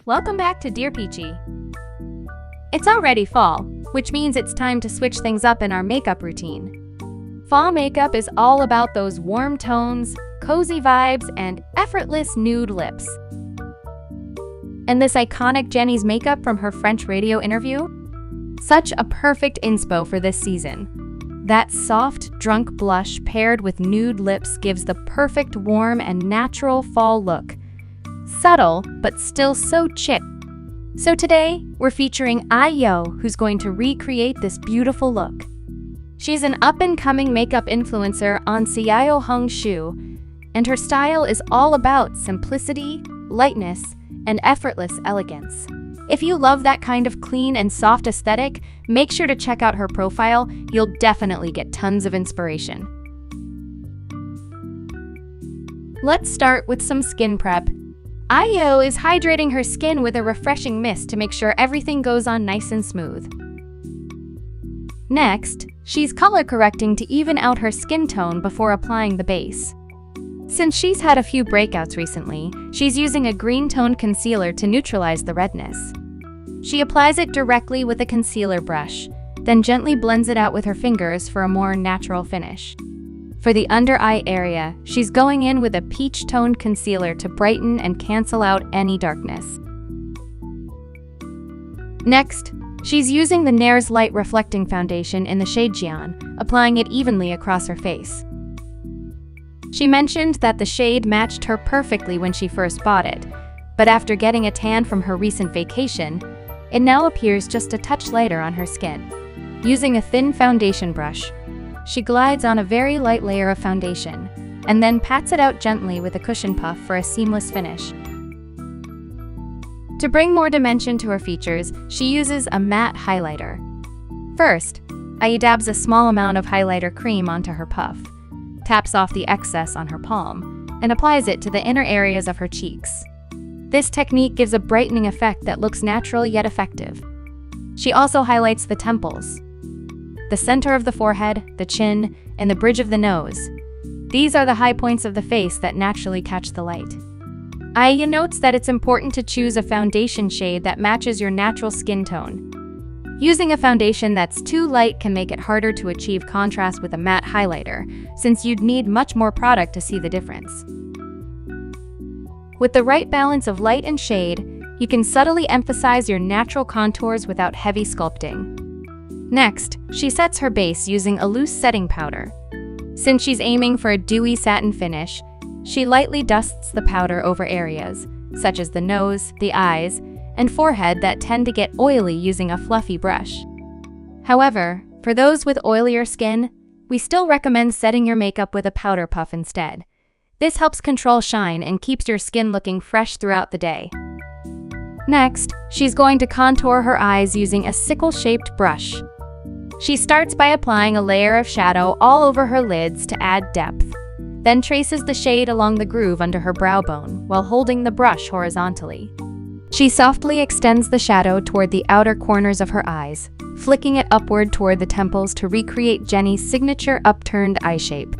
Welcome back to Dear Peachy. It's already fall, which means it's time to switch things up in our makeup routine. Fall makeup is all about those warm tones, cozy vibes, and effortless nude lips. And this iconic Jennie's makeup from her French radio interview? Such a perfect inspo for this season. That soft, drunk blush paired with nude lips gives the perfect warm and natural fall look. Subtle, but still so chic. So today, we're featuring Ayo, who's going to recreate this beautiful look. She's an up-and-coming makeup influencer on XiaoHongShu, and her style is all about simplicity, lightness, and effortless elegance. If you love that kind of clean and soft aesthetic, make sure to check out her profile. You'll definitely get tons of inspiration. Let's start with some skin prep. Ayo is hydrating her skin with a refreshing mist to make sure everything goes on nice and smooth. Next, she's color correcting to even out her skin tone before applying the base. Since she's had a few breakouts recently, she's using a green-toned concealer to neutralize the redness. She applies it directly with a concealer brush, then gently blends it out with her fingers for a more natural finish. For the under-eye area, she's going in with a peach-toned concealer to brighten and cancel out any darkness. Next, she's using the NARS Light Reflecting Foundation in the shade Jian, applying it evenly across her face. She mentioned that the shade matched her perfectly when she first bought it, but after getting a tan from her recent vacation, it now appears just a touch lighter on her skin. Using a thin foundation brush, she glides on a very light layer of foundation, and then pats it out gently with a cushion puff for a seamless finish. To bring more dimension to her features, she uses a matte highlighter. First, Ayo dabs a small amount of highlighter cream onto her puff, taps off the excess on her palm, and applies it to the inner areas of her cheeks. This technique gives a brightening effect that looks natural yet effective. She also highlights the temples, the center of the forehead, the chin, and the bridge of the nose. These are the high points of the face that naturally catch the light. Ayo notes that it's important to choose a foundation shade that matches your natural skin tone. Using a foundation that's too light can make it harder to achieve contrast with a matte highlighter, since you'd need much more product to see the difference. With the right balance of light and shade, you can subtly emphasize your natural contours without heavy sculpting. Next, she sets her base using a loose setting powder. Since she's aiming for a dewy satin finish, she lightly dusts the powder over areas, such as the nose, the eyes, and forehead that tend to get oily using a fluffy brush. However, for those with oilier skin, we still recommend setting your makeup with a powder puff instead. This helps control shine and keeps your skin looking fresh throughout the day. Next, she's going to contour her eyes using a sickle-shaped brush. She starts by applying a layer of shadow all over her lids to add depth, then traces the shade along the groove under her brow bone while holding the brush horizontally. She softly extends the shadow toward the outer corners of her eyes, flicking it upward toward the temples to recreate Jennie's signature upturned eye shape.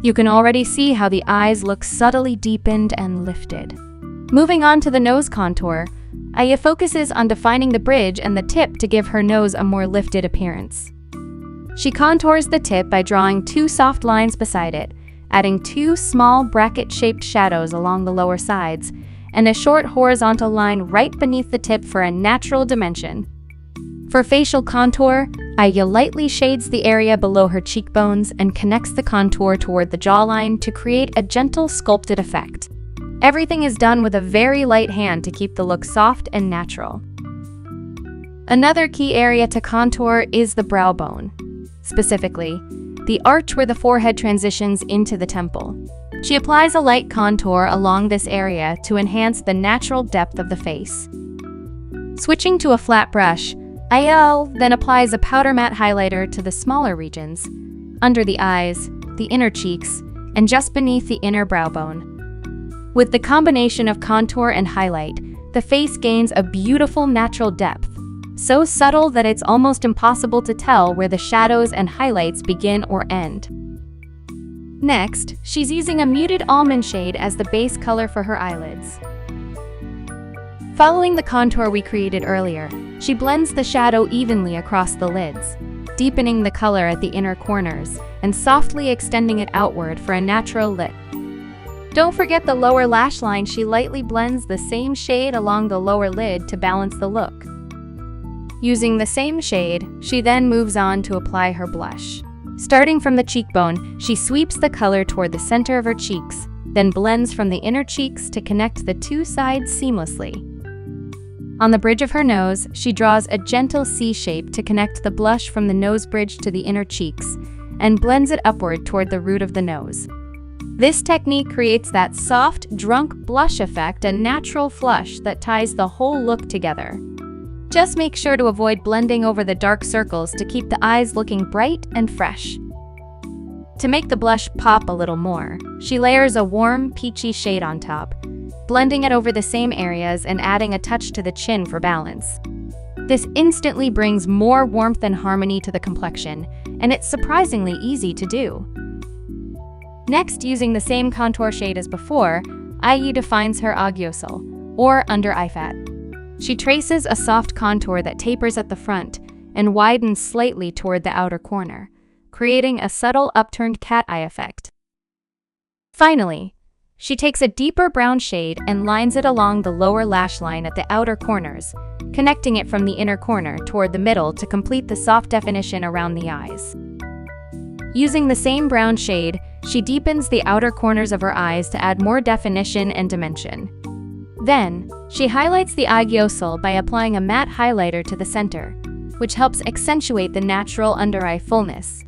You can already see how the eyes look subtly deepened and lifted. Moving on to the nose contour, Ayo focuses on defining the bridge and the tip to give her nose a more lifted appearance. She contours the tip by drawing two soft lines beside it, adding two small bracket-shaped shadows along the lower sides, and a short horizontal line right beneath the tip for a natural dimension. For facial contour, Ayo lightly shades the area below her cheekbones and connects the contour toward the jawline to create a gentle sculpted effect. Everything is done with a very light hand to keep the look soft and natural. Another key area to contour is the brow bone, specifically, the arch where the forehead transitions into the temple. She applies a light contour along this area to enhance the natural depth of the face. Switching to a flat brush, Ayo then applies a powder matte highlighter to the smaller regions, under the eyes, the inner cheeks, and just beneath the inner brow bone. With the combination of contour and highlight, the face gains a beautiful natural depth, so subtle that it's almost impossible to tell where the shadows and highlights begin or end. Next, she's using a muted almond shade as the base color for her eyelids. Following the contour we created earlier, she blends the shadow evenly across the lids, deepening the color at the inner corners and softly extending it outward for a natural lip. Don't forget the lower lash line. She lightly blends the same shade along the lower lid to balance the look. Using the same shade, she then moves on to apply her blush. Starting from the cheekbone, she sweeps the color toward the center of her cheeks, then blends from the inner cheeks to connect the two sides seamlessly. On the bridge of her nose, she draws a gentle C shape to connect the blush from the nose bridge to the inner cheeks and blends it upward toward the root of the nose. This technique creates that soft, drunk blush effect, a natural flush that ties the whole look together. Just make sure to avoid blending over the dark circles to keep the eyes looking bright and fresh. To make the blush pop a little more, she layers a warm, peachy shade on top, blending it over the same areas and adding a touch to the chin for balance. This instantly brings more warmth and harmony to the complexion, and it's surprisingly easy to do. Next, using the same contour shade as before, IU defines her augyosul, or under eye fat. She traces a soft contour that tapers at the front and widens slightly toward the outer corner, creating a subtle upturned cat eye effect. Finally, she takes a deeper brown shade and lines it along the lower lash line at the outer corners, connecting it from the inner corner toward the middle to complete the soft definition around the eyes. Using the same brown shade, she deepens the outer corners of her eyes to add more definition and dimension. Then, she highlights the augyosul by applying a matte highlighter to the center, which helps accentuate the natural under-eye fullness.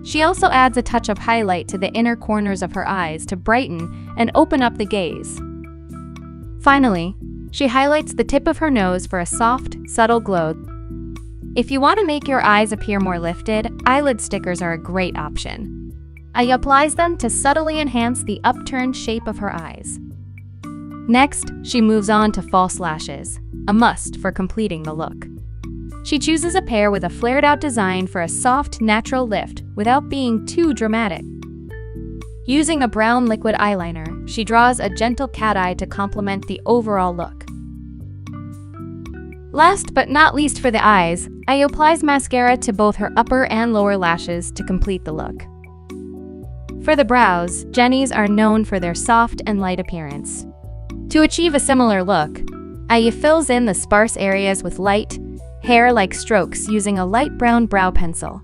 She also adds a touch of highlight to the inner corners of her eyes to brighten and open up the gaze. Finally, she highlights the tip of her nose for a soft, subtle glow. If you want to make your eyes appear more lifted, eyelid stickers are a great option. IU applies them to subtly enhance the upturned shape of her eyes. Next, she moves on to false lashes, a must for completing the look. She chooses a pair with a flared-out design for a soft, natural lift without being too dramatic. Using a brown liquid eyeliner, she draws a gentle cat eye to complement the overall look. Last but not least for the eyes, IU applies mascara to both her upper and lower lashes to complete the look. For the brows, Jennie's are known for their soft and light appearance. To achieve a similar look, IU fills in the sparse areas with light, hair-like strokes using a light brown brow pencil.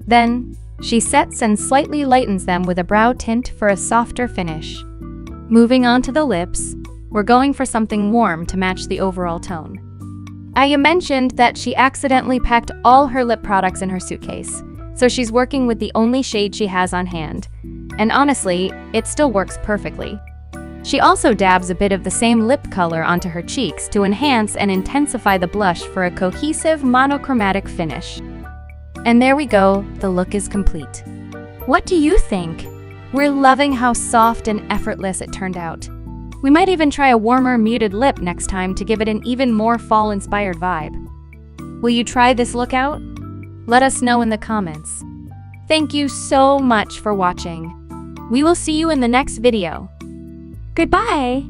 Then, she sets and slightly lightens them with a brow tint for a softer finish. Moving on to the lips, we're going for something warm to match the overall tone. IU mentioned that she accidentally packed all her lip products in her suitcase, so she's working with the only shade she has on hand. And honestly, it still works perfectly. She also dabs a bit of the same lip color onto her cheeks to enhance and intensify the blush for a cohesive monochromatic finish. And there we go, the look is complete. What do you think? We're loving how soft and effortless it turned out. We might even try a warmer, muted lip next time to give it an even more fall-inspired vibe. Will you try this look out? Let us know in the comments. Thank you so much for watching. We will see you in the next video. Goodbye!